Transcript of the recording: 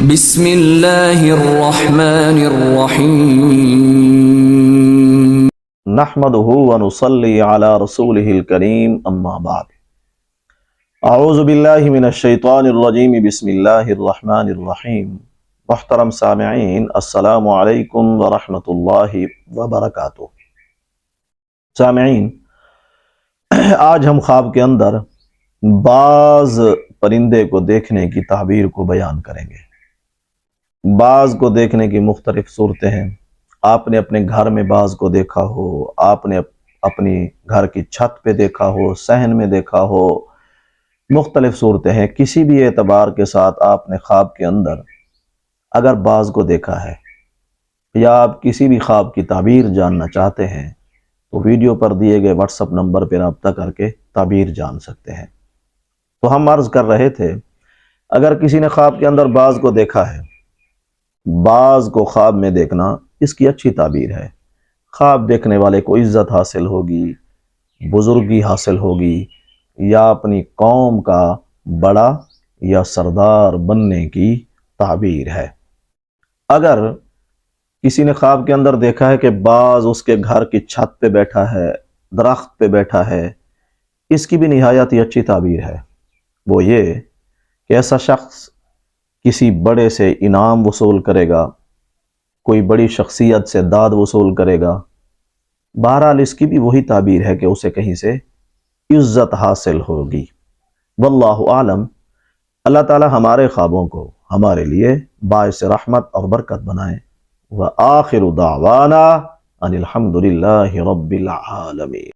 بسم اللہ الرحمن الرحیم نحمده ونصلي على رسوله الكريم اما بعد اعوذ باللہ من الشیطان الرجیم بسم اللہ الرحمن الرحیم محترم سامعین السلام علیکم ورحمۃ اللہ وبرکاتہ۔ سامعین، آج ہم خواب کے اندر بعض پرندے کو دیکھنے کی تعبیر کو بیان کریں گے۔ بعض کو دیکھنے کی مختلف صورتیں ہیں۔ آپ نے اپنے گھر میں بعض کو دیکھا ہو، آپ نے اپنی گھر کی چھت پہ دیکھا ہو، صحن میں دیکھا ہو، مختلف صورتیں ہیں۔ کسی بھی اعتبار کے ساتھ آپ نے خواب کے اندر اگر بعض کو دیکھا ہے یا آپ کسی بھی خواب کی تعبیر جاننا چاہتے ہیں تو ویڈیو پر دیے گئے واٹس ایپ نمبر پہ رابطہ کر کے تعبیر جان سکتے ہیں۔ تو ہم عرض کر رہے تھے، اگر کسی نے خواب کے اندر بعض کو دیکھا ہے، بعض کو خواب میں دیکھنا اس کی اچھی تعبیر ہے۔ خواب دیکھنے والے کو عزت حاصل ہوگی، بزرگی حاصل ہوگی، یا اپنی قوم کا بڑا یا سردار بننے کی تعبیر ہے۔ اگر کسی نے خواب کے اندر دیکھا ہے کہ بعض اس کے گھر کی چھت پہ بیٹھا ہے، درخت پہ بیٹھا ہے، اس کی بھی نہایت ہی اچھی تعبیر ہے۔ وہ یہ کہ ایسا شخص کسی بڑے سے انعام وصول کرے گا، کوئی بڑی شخصیت سے داد وصول کرے گا۔ بہرحال اس کی بھی وہی تعبیر ہے کہ اسے کہیں سے عزت حاصل ہوگی۔ واللہ اعلم۔ اللہ تعالی ہمارے خوابوں کو ہمارے لیے باعث رحمت اور برکت بنائے۔ وآخر دعوانا ان الحمد للہ رب العالمین۔